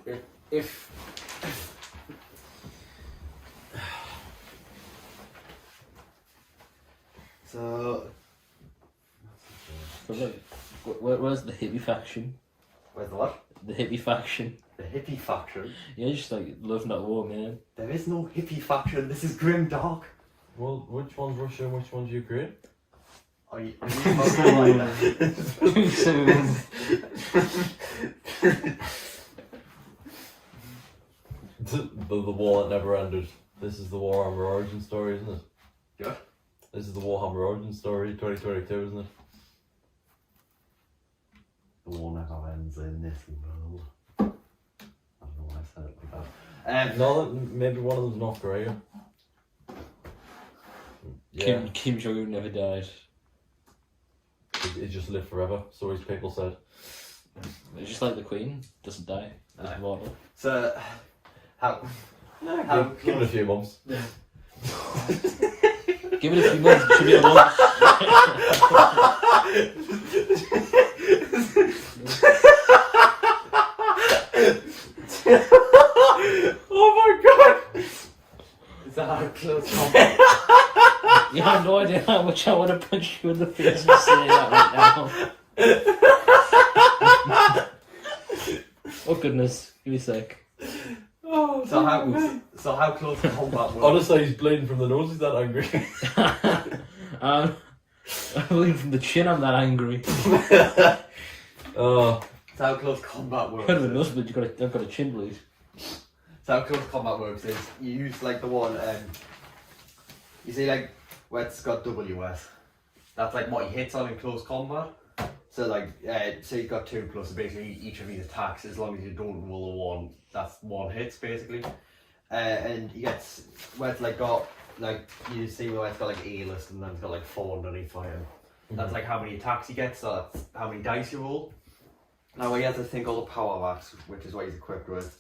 if So So where's the hippie faction? where's the what? The hippie faction. The hippie faction. Yeah, just like loving that war, man. There is no hippie faction. This is grim, dark. well, which one's Russia and which one's Ukraine? Are you? The war that never ended. This is the Warhammer origin story, isn't it? Yeah. This is the Warhammer origin story 2022, isn't it? The war never ends in this world. I don't know why I said it like that. No, maybe one of them's North Korea. Yeah, Kim Jong-un never died. he just lived forever, so his people said. It's just like the Queen, doesn't die. It's immortal. So how? Give it a few months. Give it a few months, it should be a month. Oh my god! Is that how close combat? You have no idea how much I want to punch you in the face for saying that right now. Oh goodness, give me a sec. So how close combat was? Honestly, he's bleeding from the nose, he's that angry. I'm bleeding from the chin, I'm that angry. Oh. So how close combat works? Kind of a nose bleed, I've got a chin bleed. So how close combat works is you use like the one you see like where it's got WS. That's like what he hits on in close combat. So like say you've got 2 plus, basically each of these attacks, as long as you don't roll a 1, that's 1 hits basically. And he gets where it's like got like you see where it's got like A list and then it's got like 4 underneath for him. That's like how many attacks he gets, so that's how many dice you roll. Now he has a thing called a power axe, which is what he's equipped with.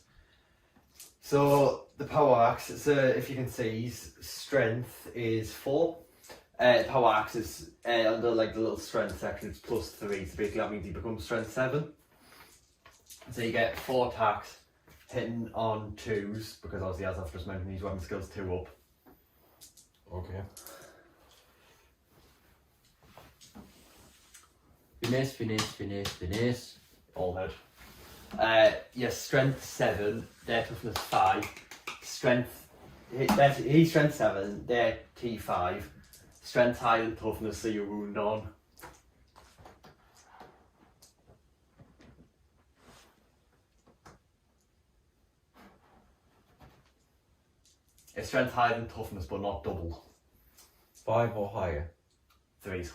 So the power axe, so if you can see, his strength is 4. Power axe is under like the little strength section, it's +3, so basically that means he becomes strength 7. So you get 4 attacks hitting on 2s, because obviously as I've just mentioned, his weapon skills 2 up. Okay. Finesse. All head. Yes, strength 7, their toughness 5. Strength, he's strength 7, their T5. Strength higher than toughness, so you wound on. It's strength higher than toughness, but not double. 5 or higher? 3s.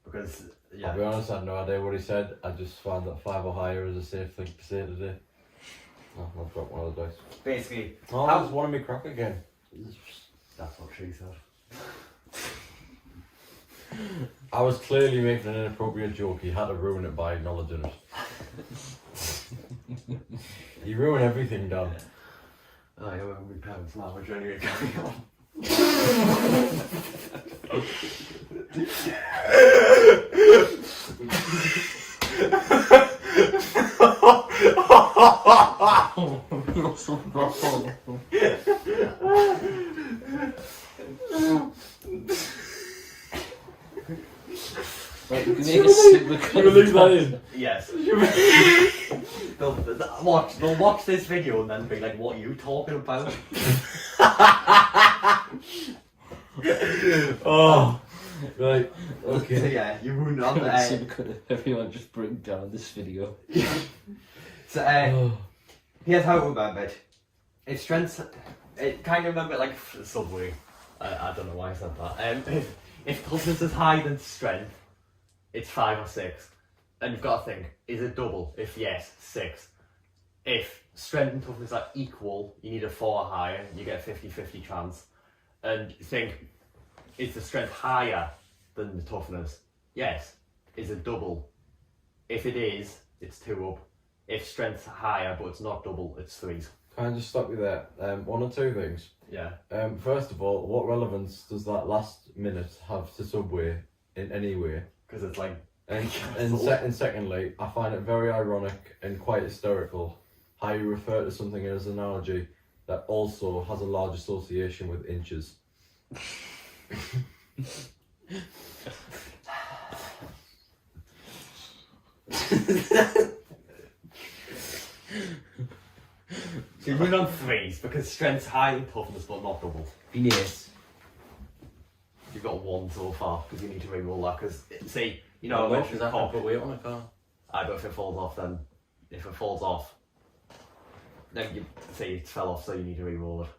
Because, yeah. I'll be honest, I had no idea what he said. I just found that 5 or higher is a safe thing to say today. Oh, I've got one of the dice. Basically, Oh, how- there's one of me crack again. that's what she said. I was clearly making an inappropriate joke. He had to ruin it by acknowledging it. You ruin everything, Dan. Oh, yeah, when we parents now, we're genuinely carrying on. You're so awful. Right, we can make a super Can we leave that in? Yes. They'll watch this video and then be like, what are you talking about? Oh, right, So okay. yeah, you ruined on Super cut of everyone just bring down this video. So Oh. here's how I remembered. It's strength. It kind of remember like Subway. I don't know why I said that. If toughness is higher than strength, it's 5 or 6. And you've got to think, is it double? If yes, 6. If strength and toughness are equal, you need a 4 or higher, you get a 50-50 chance. And think, is the strength higher than the toughness? Yes. Is it double? If it is, it's 2 up. If strength's higher but it's not double, it's 3. Can I just stop you there? One or two things. Yeah. First of all, what relevance does that last minute have to Subway in any way? Because it's like... And secondly, I find it very ironic and quite hysterical how you refer to something as an analogy that also has a large association with inches. So you run on 3s because strength's high and toughness but not double. Yes. You've got 1 so far because you need to reroll that because, see, you I know, I mentioned mentioned that pop. put weight on a car. But if it falls off then, if it falls off, then you say it fell off so you need to reroll it.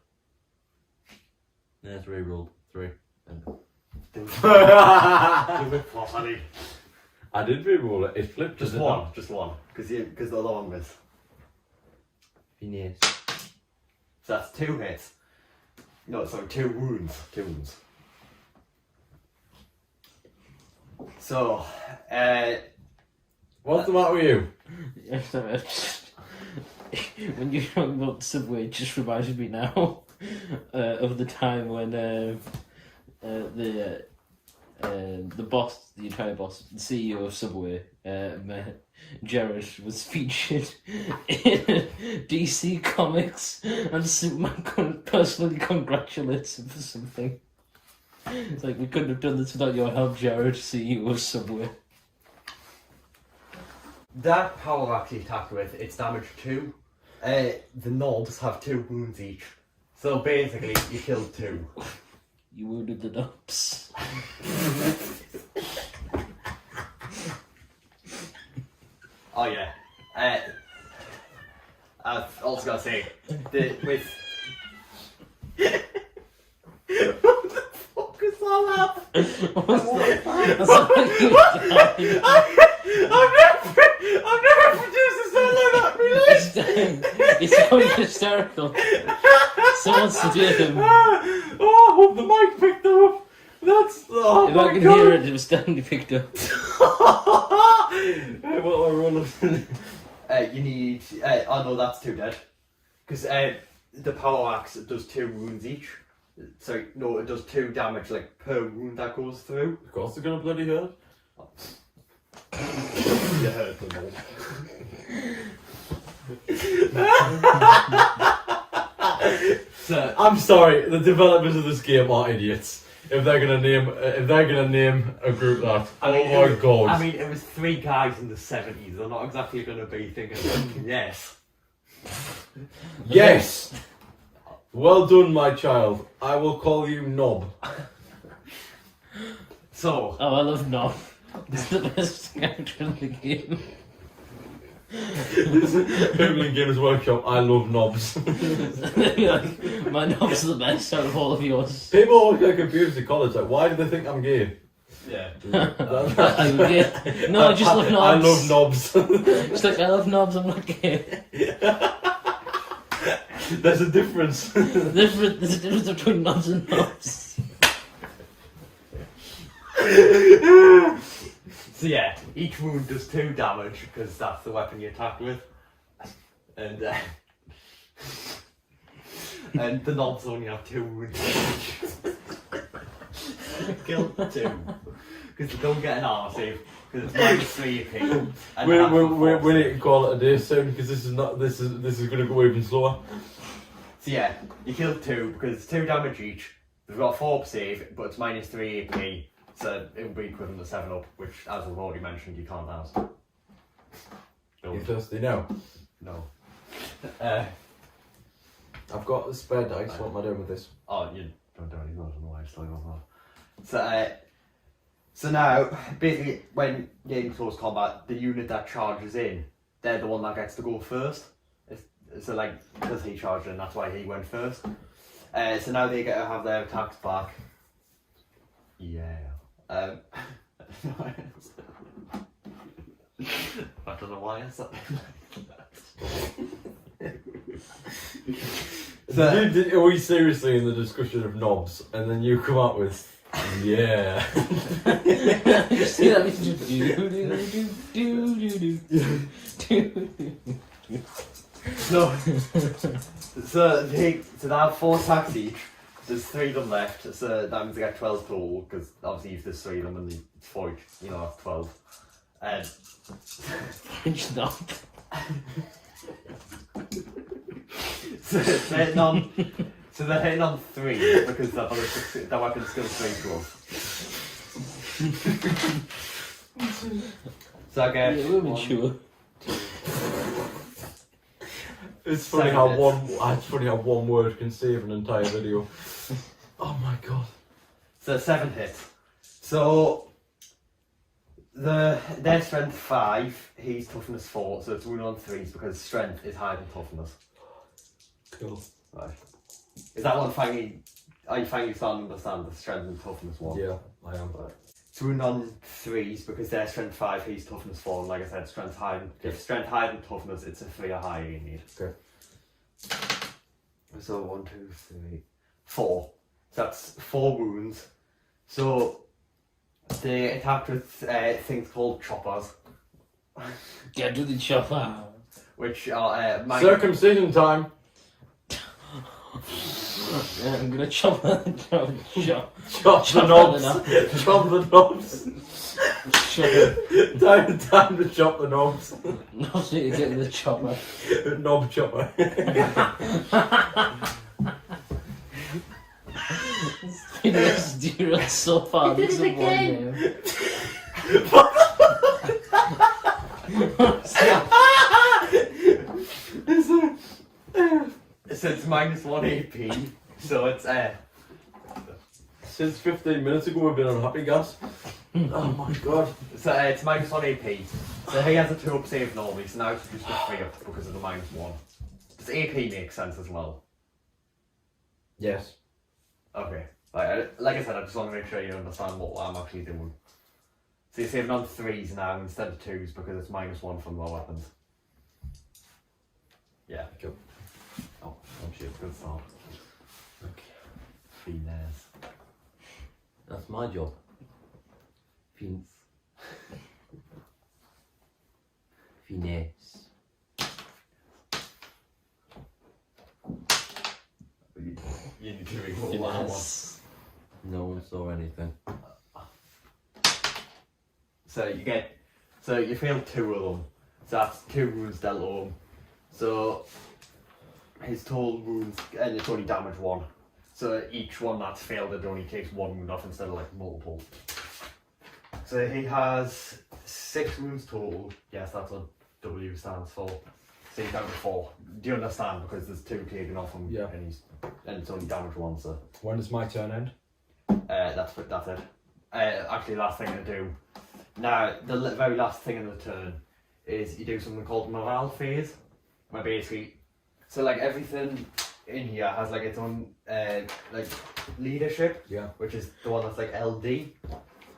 Yeah, it's re-rolled 3. And do it properly. I did re-roll it. It flipped. Just one, because the other one missed. Yes. So that's 2 hits. No, sorry, 2 wounds. 2 wounds. So, What's the matter with you? When you're talking about Subway, it just reminds me now of the time when the boss, the entire boss, the CEO of Subway, Jared, was featured in DC Comics, and Superman personally congratulates him for something. It's like, we couldn't have done this without your help, Jared, CEO of Subway. that power actually attacked with, it's damage 2. The knobs have 2 wounds each. So basically, you killed 2. You wounded the knobs. Oh yeah. I've also got to say, with... What the fuck is all that? I've never produced a sound like that in my life. It's going hysterical. Someone's to do him. Oh, I hope the mic picked that up. That's... Oh If my I can God. hear it, it was definitely picked up. What are we rolling? You need... oh no, that's 2 dead. Because the power axe does 2 wounds each. Sorry, no, it does 2 damage like per wound that goes through. Of course they're gonna bloody hurt. You heard them all. So, I'm sorry, the developers of this game are idiots. If they're gonna name a group that, I mean, oh my God. I mean, it was 3 guys in the 70s. They're not exactly going to be thinking, yes. Yes. Well done, my child. I will call you Knob. So, Oh, I love Knob. It's the best character in the game. People in Games Workshop, I love knobs. Like, my knobs are the best out of all of yours. People always get confused at college, like, why do they think I'm gay? yeah. Are you gay? No, I just love knobs. I love knobs. It's like, I love knobs, I'm not gay. There's a difference. There's a difference between knobs and knobs. So yeah, each wound does 2 damage because that's the weapon you attack with, and the knobs only have 2 wounds each. Kill 2 because they don't get an armor save because it's -3 AP. And half the we force need save. to call it a day soon because this is going to go even slower. So yeah, you kill 2 because it's 2 damage each. They've got 4 save, but it's -3 AP. So it would be equivalent to 7 up, which, as we've already mentioned, you can't have. You thirsty now? No. I've got the spare dice. What am I doing with this? Oh, you don't do anything. I don't know why I'm still on that. So now, basically, when you're in close combat, the unit that charges in, they're the one that gets to go first. So like, because he charged in, that's why he went first. So now they get to have their attacks back. Yeah. I don't know why I said that. Are we seriously in the discussion of knobs, and then you come up with, yeah. See that? So they have 4 attacks each. There's 3 of them left, so that means they get 12 total, because obviously if there's 3 of them and it's 4 each, you know, that's 12. And It's not. so they're hitting on 3 because that weapon's still 3 plus. So I get Yeah, we're mature. It's funny how one word can save an entire video. Oh my god. So 7 hits. So their strength 5, he's toughness 4, so it's wound on 3s because strength is higher than toughness. Cool. Right. Is that one finally? Are you finally starting to understand the strength and toughness one? Yeah, I am. Right. It's wound on 3s because they're strength 5, he's toughness 4, and like I said, strength higher. If strength higher than toughness, it's a 3 or higher you need. Okay. So 1, 2, 3, 4. So that's 4 wounds. So they attacked with things called choppers, Get to the chopper. which are Circumcision time. Yeah, I'm gonna chop Chop the Chop knobs. the Chop the knobs. chopper. Time to chop the knobs. Not need to get in the chopper. Knob chopper. This dude so far. This is one name. So it's -1 AP. So it's Since 15 minutes ago we've been on happy gas. Oh my god. so it's -1 AP. So he has a 2 up save normally. So now it's just a 3 up because of the -1. Does AP make sense as well? Yes. Okay. Like I said, I just want to make sure you understand what I'm actually doing. So you're saving on 3s now instead of 2s because it's -1 from low weapons. Yeah. Cool. Oh shit, good start. Okay. Finesse. That's my job. Finesse. Finesse. You need to read what I want. Yes. No one saw anything. So you failed 2 of them. So that's 2 wounds dealt to him. So his total wounds, and it's only damage 1. So each one that's failed, it only takes 1 wound off instead of like multiple. So he has 6 wounds total. Yes, that's what W stands for. So he's down to 4. Do you understand? Because there's 2 taken off him, Yeah. and it's only damage 1. So When does my turn end? that's it. Actually, last thing to do. Now, the very last thing in the turn is you do something called morale phase, where basically, so like everything in here has like its own like leadership, Yeah. which is the one that's like LD.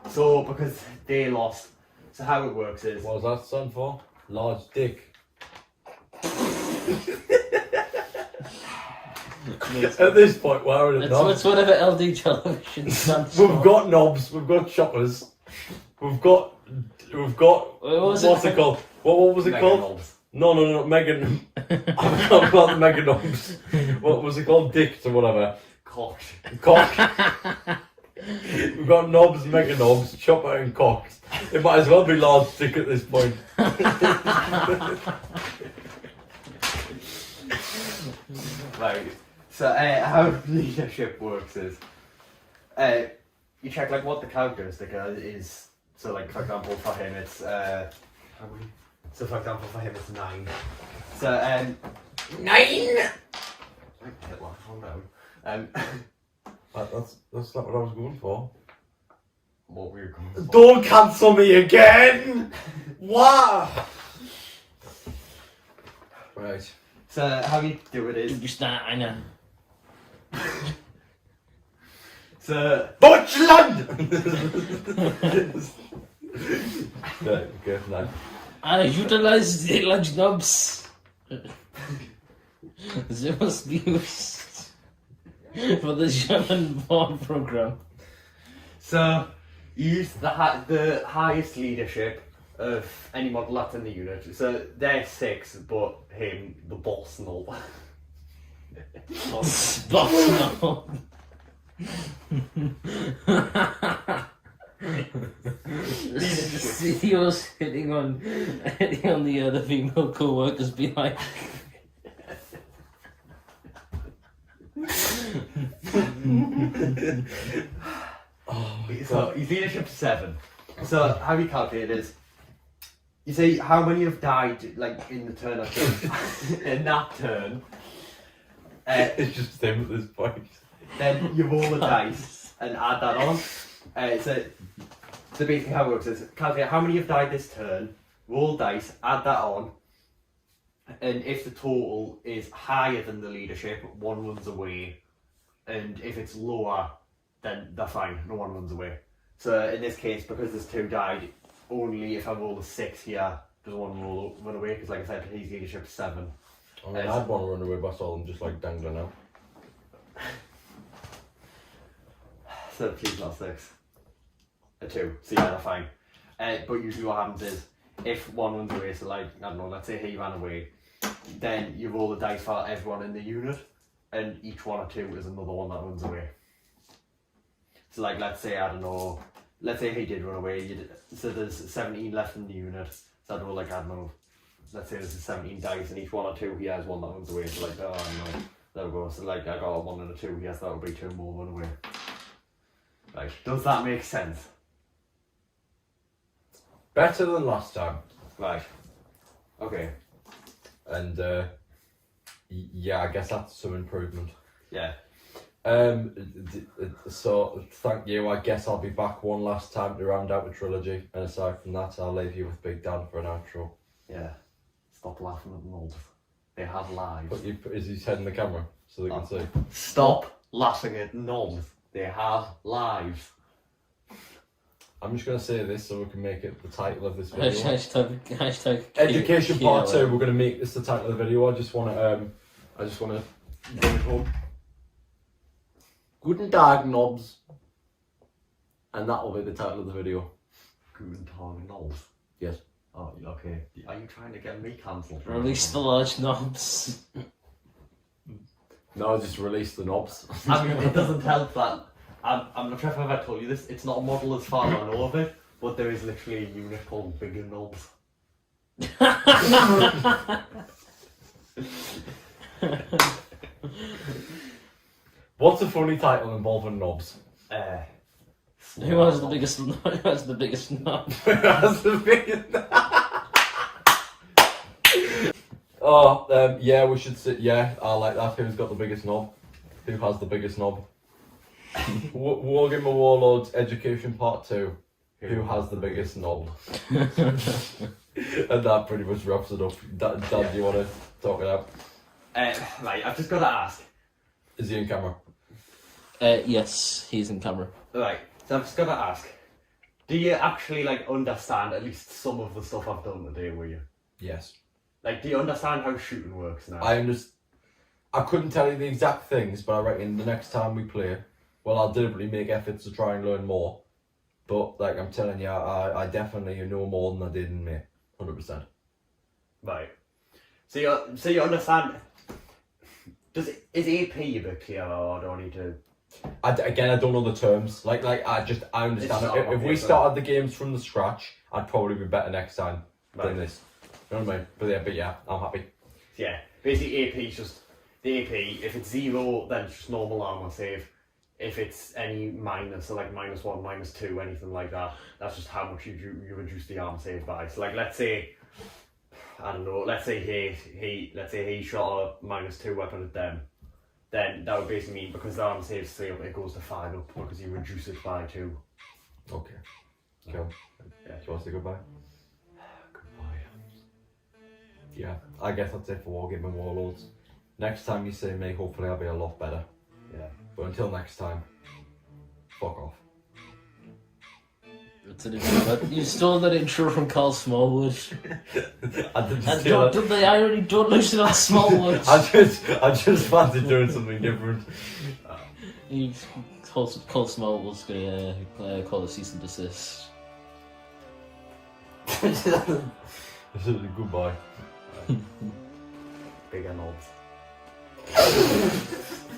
So because they lost, so how it works is What does that stand for? Large dick. At this point, where are the knobs? It's whatever LD television stands for. We've got knobs, we've got choppers, we've got What was what's it? it called? What was it Mega called? knobs. No, Megan. I've got the mega knobs. What was it called? Dicks or whatever. Cock. Cock. We've got knobs, mega knobs, chopper and cocks. It might as well be large dick at this point. Right. So how leadership works is you check like what the characteristic is. So like for example for him it's so for example for him it's 9. So 9. Calm down. That's not what I was going for. What were you going for? Don't cancel me again! Wow! Right. So how you do it is Just that, I know. so Deutschland! Right, okay, no. I utilize the large knobs. They must be used for the German bomb program. So, use the highest leadership of any model that's in the unit. So, they're 6, but him, the boss, no. Boss now. The CEO's hitting on the other female co-workers, be like, So, his leadership 7. So, how we calculate is, you say how many have died, like, in the turn of in that turn. It's just him at this point. Then you roll the dice and add that on. So basically how it works is calculate how many have died this turn, roll dice, add that on, and if the total is higher than the leadership, one runs away, and if it's lower, then they're fine, no one runs away. So in this case, because there's 2 died, only if I roll a 6 here does one run away, because like I said, his leadership's 7. I mean, I'd want to run away, but I saw them just like dangling out. So please not 6. A 2. So yeah, they're fine. But usually what happens is, if one runs away, so like, I don't know, let's say he ran away, then you roll the dice for everyone in the unit, and each 1 or 2 is another one that runs away. So like, let's say, I don't know, let's say he did run away, so there's 17 left in the unit, so I'd roll like, I don't know, let's say there's 17 dice, and each 1 or 2 he has one that runs away, so like, oh no, there we go, so like, I got a 1 and a 2, yes, that would be 2 more run away. Right, does that make sense? Better than last time. Right. Okay. And yeah, I guess that's some improvement. Yeah. So thank you. I guess I'll be back one last time to round out the trilogy, and aside from that, I'll leave you with Big Dan for an outro. Yeah. Stop laughing at the mold. They have lives. But is his head in the camera so they can see? Stop laughing at knobs. They have lives. I'm just gonna say this so we can make it the title of this video. Hashtag Education Part 2. We're gonna make this the title of the video. I just wanna bring it home. Guten Tag, knobs. And that will be the title of the video. Guten Tag, knobs. Yes. Oh, okay. Are you trying to get me cancelled? Release the large knobs. No, just release the knobs. I mean, it doesn't help that. I'm not sure if I've ever told you this. It's not a model as far as I know of it, but there is literally a unit called Bigger Knobs. What's a funny title involving knobs? Who has the biggest? Who has the biggest knob? That's the biggest. Oh, yeah, we should sit. Yeah, I like that. Who's got the biggest knob? Who has the biggest knob? Wargaming Warlords Education Part 2. Who has the biggest knob? And that pretty much wraps it up. Dad, do you want to talk it out? Right, I've just got to ask. Is he in camera? Yes, he's in camera. Right, so I've just got to ask. Do you actually understand at least some of the stuff I've done today, will you? Yes. Do you understand how shooting works now? I couldn't tell you the exact things, but I reckon the next time we play, I'll deliberately make efforts to try and learn more. But I'm telling you, I definitely know more than I did in May, 100%. Right. So you understand? Is AP a bit clearer, or do I need to? I don't know the terms. I understand it. If we started the games from the scratch, I'd probably be better next time than this. You know what I mean? But yeah, I'm happy. Yeah, basically AP is just the AP. If it's 0, then it's just normal armor save. If it's any minus, so -1, -2, anything like that, that's just how much you reduce the armor save by. So let's say, I don't know, let's say he shot a -2 weapon at them, then that would basically mean because the armor save's 3 up, it goes to 5 up because you reduce it by 2. Okay. Cool. Yeah. Do you want to say goodbye? Goodbye. Yeah, I guess that's it for Wargaming Warlords. Next time you see me, hopefully I'll be a lot better. Yeah. But until next time, fuck off. It's an intro. You stole that intro from Carl Smallwood. I didn't And steal it. don't the irony, don't lose it on Smallwood. I just fancied doing something different. You Carl Smallwood's gonna call a cease and desist. Goodbye. Big and old.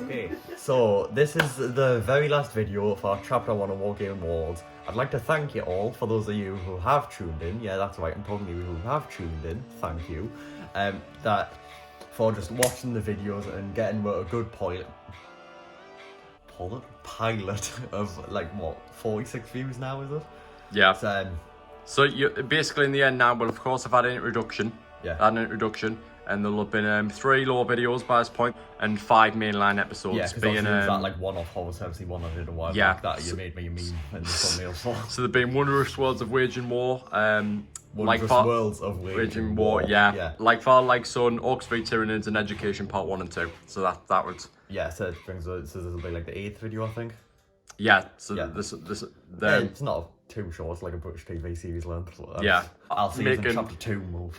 Okay, so this is the very last video for Chapter 1 of Wargaming Warlords. I'd like to thank you all, for those of you who have tuned in. Yeah, that's right, I'm talking to you who have tuned in. Thank you. That for just watching the videos and getting a good pilot of like what, 46 views now, is it? Yeah. So you basically in the end now, well, of course I've had an introduction. Yeah. And there'll have been 3 lore videos by this point and 5 mainline episodes. Yeah, because obviously there's that like one-off Horror Service one I did a while back that you made me a meme in the thumbnail for. So there've been Wondrous Worlds of Waging War, Worlds of Waging War. Yeah. Like Father, Like Son, Orcs v Tyranids and Education Part 1 and 2. So that was... Yeah, so it brings so this will be like the 8th video, I think. Yeah, so yeah. It's not too short, it's like a British TV series length. Yeah. I'll see you in Chapter 2 more.